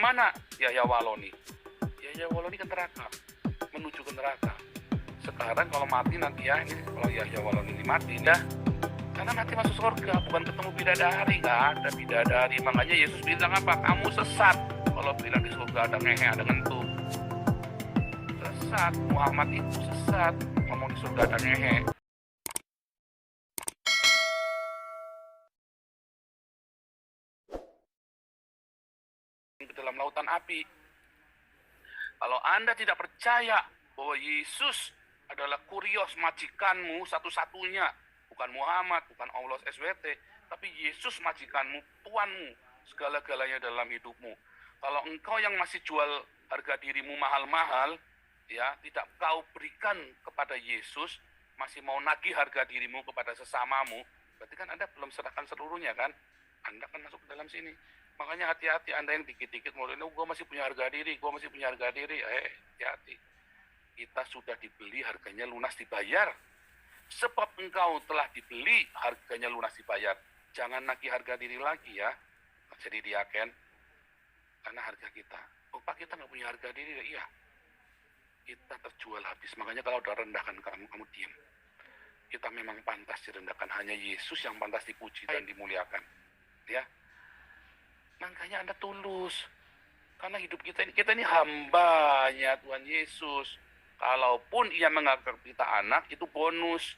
kemana? Yahya Waloni. Yahya Waloni ke neraka, menuju ke neraka. Sekarang kalau mati nanti ya, ini kalau Yahya Waloni ini mati dah, karena nanti masuk surga, bukan ketemu bidadari. Nggak ada bidadari. Makanya Yesus bilang apa? Kamu sesat kalau bilang di surga ada ngehe, ada ngentu. Sesat. Muhammad itu sesat ngomong di surga ada ngehe. Ke dalam lautan api. Kalau Anda tidak percaya bahwa Yesus adalah kurios majikanmu satu-satunya, bukan Muhammad, bukan Allah SWT, tapi Yesus majikanmu, Tuanmu, segala-galanya dalam hidupmu. Kalau engkau yang masih jual harga dirimu mahal-mahal, ya, tidak kau berikan kepada Yesus, masih mau nagih harga dirimu kepada sesamamu, berarti kan Anda belum serahkan seluruhnya kan? Anda kan masuk ke dalam sini. Makanya hati-hati Anda yang dikit-dikit mau ini, gue masih punya harga diri, gue masih punya harga diri. Hati-hati. Kita sudah dibeli, harganya lunas dibayar. Sebab engkau telah dibeli, harganya lunas dibayar. Jangan nagih harga diri lagi ya. Jadi diaken. Karena harga kita. Oh Pak, kita nggak punya harga diri. Iya. Kita terjual habis. Makanya kalau udah rendahkan kamu, kamu diam. Kita memang pantas direndahkan. Hanya Yesus yang pantas dipuji dan dimuliakan. Ya. Makanya Anda tulus. Karena hidup kita ini hambanya Tuhan Yesus. Kalaupun ia menganggap kita anak, itu bonus.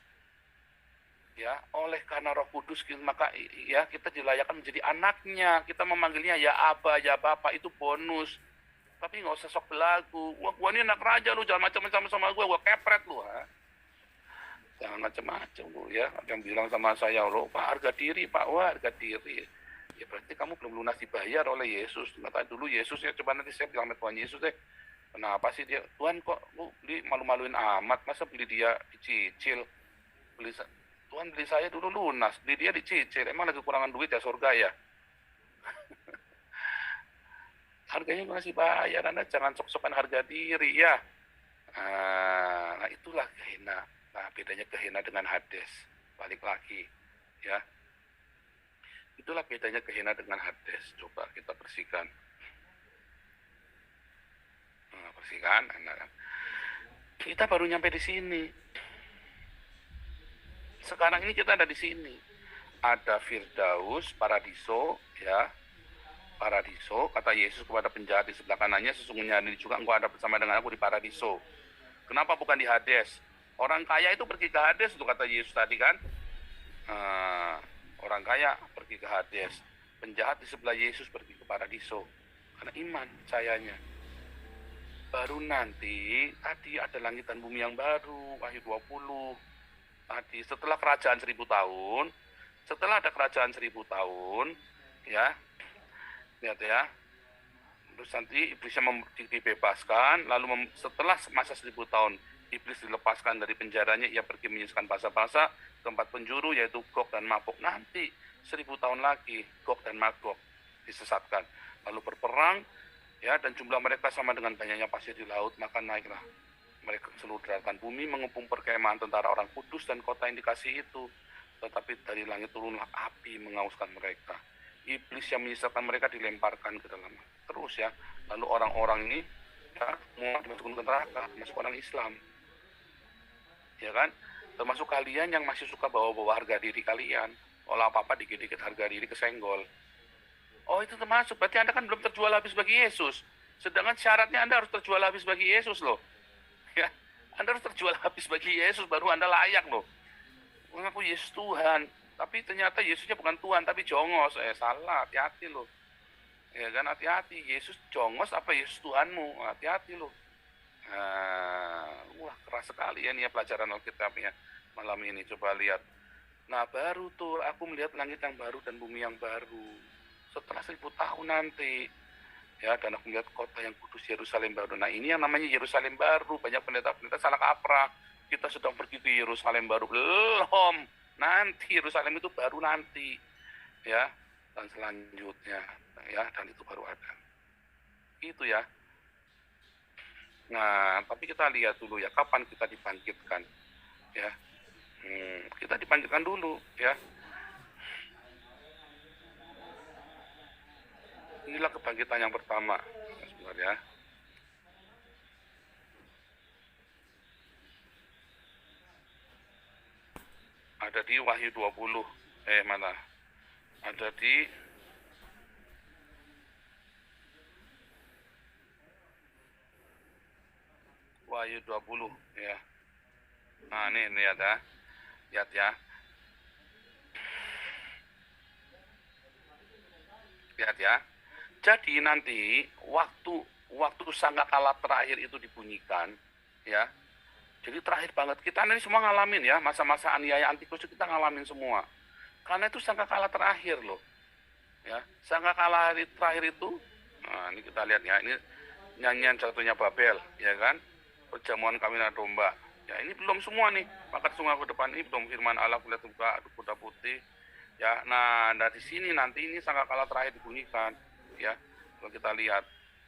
Ya, oleh karena Roh Kudus maka ya kita dilayakkan menjadi anaknya. Kita memanggilnya ya Aba, ya Bapak, itu bonus. Tapi nggak usah sok belagu. Gua ini anak raja lu, jangan macam-macam sama gua kepret lu, ha. Jangan macam-macam lu ya. Yang bilang sama saya, lo Pak harga diri, Pak, wah harga diri. Ya berarti kamu belum lunas dibayar oleh Yesus. Kata dulu Yesus ya, coba nanti saya bilang sama Tuhan Yesus deh. Kenapa sih dia, Tuhan kok lu beli malu-maluin amat, masa beli dia dicicil? Tuhan beli saya dulu lunas, beli dia dicicil. Emang lagi kekurangan duit ya surga ya? Harganya masih bayar, Anda jangan sok-sokan harga diri ya. Nah itulah kehina. Nah bedanya kehina dengan Hades. Balik lagi ya. Itulah bedanya kehina dengan Hades. Coba kita bersihkan. Nah, bersihkan. Nah, kita baru nyampe di sini. Sekarang ini kita ada di sini. Ada Firdaus, Paradiso, ya. Paradiso, kata Yesus kepada penjahat di sebelah kanannya, sesungguhnya ini juga engkau ada bersama dengan aku di Paradiso. Kenapa bukan di Hades? Orang kaya itu pergi ke Hades, itu kata Yesus tadi kan. Orang kaya pergi ke Hades, penjahat di sebelah Yesus pergi ke Paradiso. Karena iman, sayanya. Baru nanti, tadi ada langit dan bumi yang baru, Wahyu 20. Tadi, setelah kerajaan 1000 tahun, setelah ada kerajaan 1000 tahun, ya, lihat ya, terus nanti iblisnya dibebaskan, lalu setelah masa 1000 tahun, iblis dilepaskan dari penjaranya, ia pergi menyisihkan bangsa-bangsa tempat penjuru yaitu Gog dan Magog. Nanti 1000 tahun lagi Gog dan Magog disesatkan, lalu berperang ya, dan jumlah mereka sama dengan banyaknya pasir di laut, maka naiklah mereka ke seluruh daratan bumi mengepung perkemahan tentara orang kudus dan kota yang dikasih itu. Tetapi dari langit turunlah api menghanguskan mereka. Iblis yang menyisatkan mereka dilemparkan ke dalam. Terus ya, lalu orang-orang ini ya, semua dimasukkan ke neraka, termasuk orang Islam. Ya kan? Termasuk kalian yang masih suka bawa-bawa harga diri kalian. Olah apa-apa dikit-dikit harga diri kesenggol. Oh itu termasuk, berarti Anda kan belum terjual habis bagi Yesus. Sedangkan syaratnya Anda harus terjual habis bagi Yesus loh. Ya, Anda harus terjual habis bagi Yesus, baru Anda layak loh. Mengaku Yesus Tuhan, tapi ternyata Yesusnya bukan Tuhan, tapi jongos. Salah, hati-hati loh. Ya kan, hati-hati. Yesus jongos apa Yesus Tuhanmu? Hati-hati loh. Wah, keras sekali ya nih ya pelajaran Alkitabnya malam ini. Coba lihat. Nah, baru tuh aku melihat langit yang baru dan bumi yang baru. Setelah 1000 tahun nanti. Ya, dan aku melihat kota yang kudus Yerusalem baru. Nah, ini yang namanya Yerusalem baru. Banyak pendeta-pendeta salah kaprah. Kita sedang pergi ke Yerusalem baru. Belum. Nanti Yerusalem itu baru nanti. Ya, dan selanjutnya. Ya, dan itu baru ada. Itu ya. Nah, tapi kita lihat dulu ya, kapan kita dibangkitkan. Ya. Kita dibangkitkan dulu, ya. Inilah kebangkitan yang pertama. Sebentar ya. Ada di Wahyu 20. Mana? Ada di Wahyu 20 ya. Nah, ini lihat ya. Lihat ya. Lihat ya. Jadi nanti waktu sangkakala terakhir itu dibunyikan, ya. Jadi terakhir banget kita ini semua ngalamin ya, masa-masa aniaya antikristus kita ngalamin semua. Karena itu sangkakala terakhir loh. Ya, sangkakala terakhir itu, nah ini kita lihat ya, ini nyanyian jatuhnya Babel, ya kan? Perjamuan kawinan domba. Ya, ini belum semua nih. Maka sungai ke depan ini belum firman Allah kulit buka, kuda putih. Ya, nah dari sini nanti ini sangkakala terakhir dibunyikan, ya. Kalau kita lihat,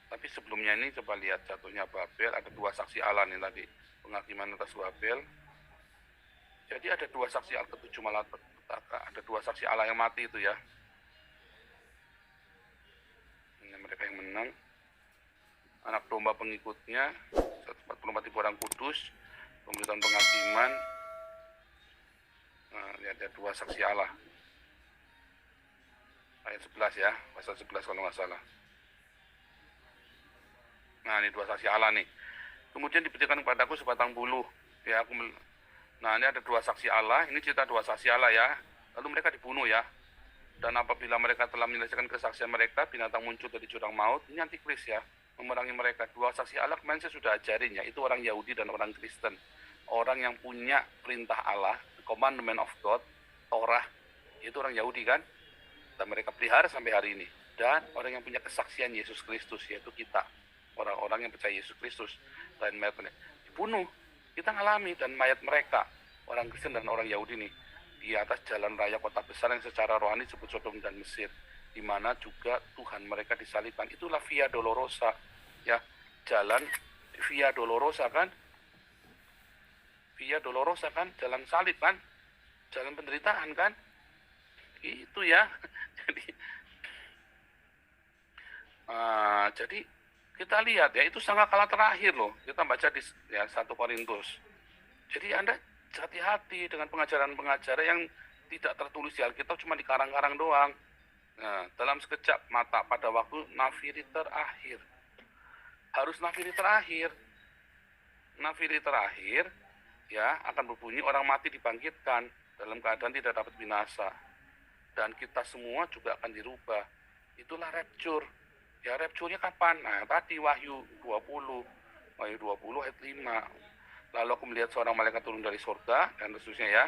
tapi sebelumnya ini coba lihat jatuhnya Babel, ada dua saksi Allah nih tadi, penghakiman atas Babel. Jadi ada dua saksi Allah, ketujuh malapetaka, ada dua saksi Allah yang mati itu ya. Ini mereka yang menang, anak domba pengikutnya, 144.000 orang kudus, pemerintahan penghakiman. Nah, lihat ada dua saksi Allah. Ayat 11 ya, pasal 11 kalau nggak salah. Nah, ini dua saksi Allah nih. Kemudian diberikan kepadaku sebatang bulu. Ya, nah, ini ada dua saksi Allah. Ini cerita dua saksi Allah ya. Lalu mereka dibunuh ya. Dan apabila mereka telah menyelesaikan kesaksian mereka, binatang muncul dari jurang maut. Ini antikris ya, memerangi mereka. Dua saksi Allah kemarin saya sudah ajarin ya. Itu orang Yahudi dan orang Kristen. Orang yang punya perintah Allah, the commandment of God, Torah, itu orang Yahudi kan. Dan mereka pelihara sampai hari ini. Dan orang yang punya kesaksian Yesus Kristus, yaitu kita, orang-orang yang percaya Yesus Kristus, dan mayat mereka dibunuh. Kita ngalami, dan mayat mereka, orang Kristen dan orang Yahudi nih, di atas jalan raya kota besar yang secara rohani disebut Sodom dan Mesir, di mana juga Tuhan mereka disalibkan. Itulah Via Dolorosa, ya, jalan Via Dolorosa kan, Via Dolorosa kan, jalan salib kan, jalan penderitaan kan, itu ya. Jadi kita lihat ya, itu sangkakala terakhir loh. Kita baca di ya, 1 Korintus. Jadi Anda hati-hati dengan pengajaran-pengajaran yang tidak tertulis di Alkitab, cuma di karang-karang doang. Nah, dalam sekejap mata pada waktu nafiri terakhir. Harus nafiri terakhir. Nafiri terakhir ya akan berbunyi orang mati dibangkitkan dalam keadaan tidak dapat binasa. Dan kita semua juga akan dirubah. Itulah rapture. Ya, rapture-nya kapan? Nah, tadi Wahyu 20. Wahyu 20 ayat 5. Lalu aku melihat seorang malaikat turun dari surga, dan seterusnya ya.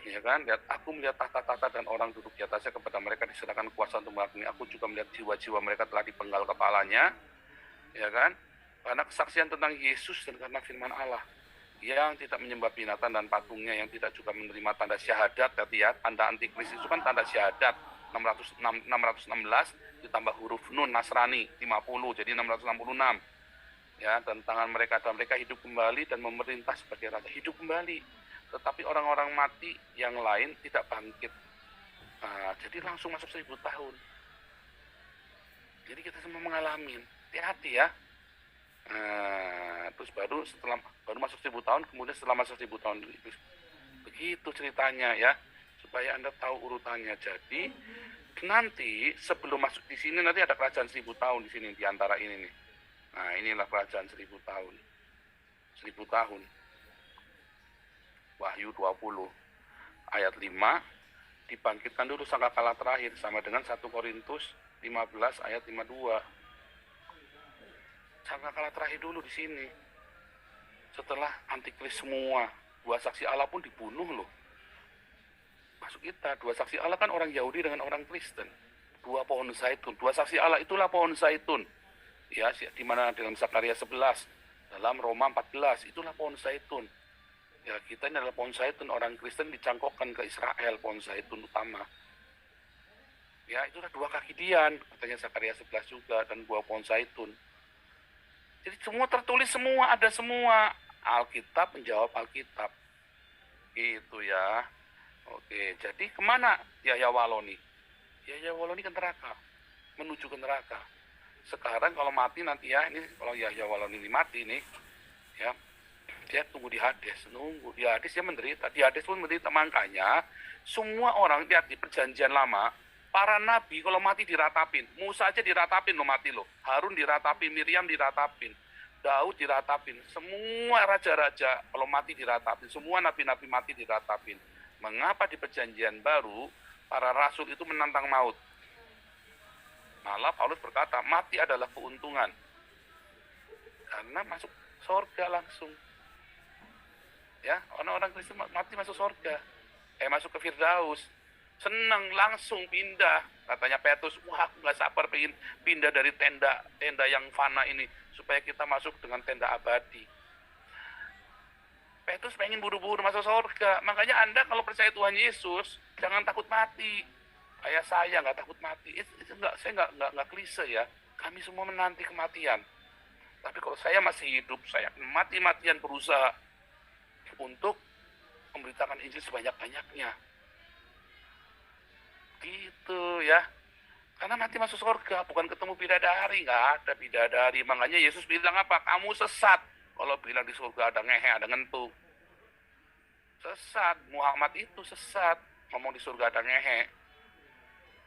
Ya kan? Lihat, aku melihat tahta-tahta dan orang duduk di atasnya, kepada mereka diserahkan kuasa untuk menghakimi. Aku juga melihat jiwa-jiwa mereka telah dipenggal kepalanya. Ya kan? Karena kesaksian tentang Yesus dan karena firman Allah. Yang tidak menyembah binatang dan patungnya, yang tidak juga menerima tanda syahadat. Ya, tanda antikris itu kan tanda syahadat 616 ditambah huruf nun Nasrani 50, jadi 666 ya. Dan tangan mereka dan mereka hidup kembali dan memerintah sebagai raja, hidup kembali. Tetapi orang-orang mati yang lain tidak bangkit. Jadi langsung masuk 1000 tahun. Jadi kita semua mengalami, hati-hati ya. Terus baru masuk 1000 tahun, kemudian setelah masuk 1000 tahun begitu ceritanya ya, supaya Anda tahu urutannya. Jadi nanti sebelum masuk di sini nanti ada kerajaan 1000 tahun di sini, di antara ini nih. Nah, inilah kerajaan 1000 tahun. 1000 tahun. Wahyu 20 ayat 5, dibangkitkan dulu sangkakala terakhir, sama dengan 1 Korintus 15 ayat 52. Sangkakala terakhir dulu di sini. Setelah antikris semua, dua saksi Allah pun dibunuh loh. Masuk kita, dua saksi Allah kan orang Yahudi dengan orang Kristen. Dua pohon zaitun, dua saksi Allah itulah pohon zaitun. Ya, di mana dalam Zakaria 11, dalam Roma 14, itulah pohon zaitun. Ya, kita ini adalah pohon zaitun, orang Kristen dicangkokkan ke Israel, pohon zaitun utama. Ya, itulah dua kaki dian, katanya Zakaria 11 juga, dan buah pohon zaitun. Jadi semua tertulis, semua ada semua. Alkitab menjawab Alkitab. Itu ya. Oke, jadi kemana Yahya Waloni? Yahya Waloni ke neraka. menuju ke neraka. Sekarang kalau mati nanti ya, ini kalau ya walau ini mati nih, ya dia tunggu di Hades, nunggu di Hades dia menderita, di Hades pun menderita. Makanya semua orang lihat di perjanjian lama, para nabi kalau mati diratapin, Musa aja diratapin lo mati lo, Harun diratapin, Miriam diratapin, Daud diratapin, semua raja-raja kalau mati diratapin, semua nabi-nabi mati diratapin. Mengapa di perjanjian baru para rasul itu menantang maut? Malah Paulus berkata, mati adalah keuntungan. Karena masuk surga langsung. Ya, orang-orang Kristen mati masuk surga. Masuk ke Firdaus. Senang langsung pindah. Katanya Petrus, wah aku gak sabar pengen pindah dari tenda yang fana ini. Supaya kita masuk dengan tenda abadi. Petrus pengen buru-buru masuk surga. Makanya Anda kalau percaya Tuhan Yesus, jangan takut mati. Kayak saya nggak takut mati. Saya nggak klise ya. Kami semua menanti kematian. Tapi kalau saya masih hidup, saya mati-matian berusaha untuk memberitakan Injil sebanyak-banyaknya. Gitu ya. Karena nanti masuk surga, bukan ketemu bidadari, nggak ada bidadari. Makanya Yesus bilang apa? Kamu sesat. Kalau bilang di surga ada ngehe, ada ngentu. Sesat. Muhammad itu sesat. Ngomong di surga ada ngehe.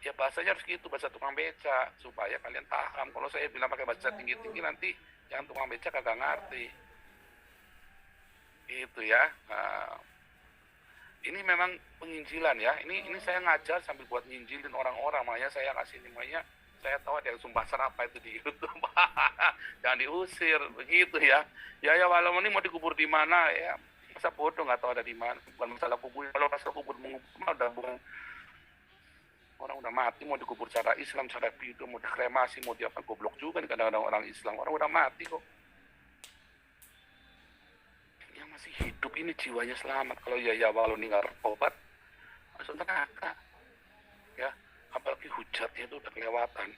Ya bahasanya harus gitu, bahasa tukang beca, supaya kalian paham. Kalau saya bilang pakai bahasa tinggi-tinggi nanti yang tukang beca kagak ngerti. Itu ya. Nah, ini memang penginjilan ya. Ini saya ngajar sambil buat nginjilin orang-orang. Makanya saya kasih namanya, saya tahu ada yang sumpah serapa itu di YouTube. Jangan diusir, begitu ya. Ya walau ini mau dikubur di mana ya. Masa bodoh nggak tahu ada di mana. Bukan masalah kubur. Kalau masalah kubur mengubur udah bukan. Orang udah mati mau dikubur secara Islam, secara bidu, mau dikremasi, mau diapa, goblok juga nih kadang-kadang orang Islam. Orang udah mati kok. Yang masih hidup ini jiwanya selamat. Kalau ya walau ini nggak obat, masuk neraka. Ya, apalagi hujatnya itu udah kelewatan.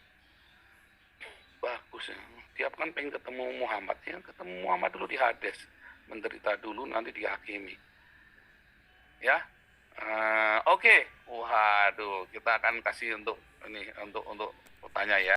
Bagus ya. Dia kan pengen ketemu Muhammad, ya ketemu Muhammad dulu di Hades, menderita dulu nanti dihakimi. Ya. Oke. Waduh, kita akan kasih untuk ini untuk bertanya ya.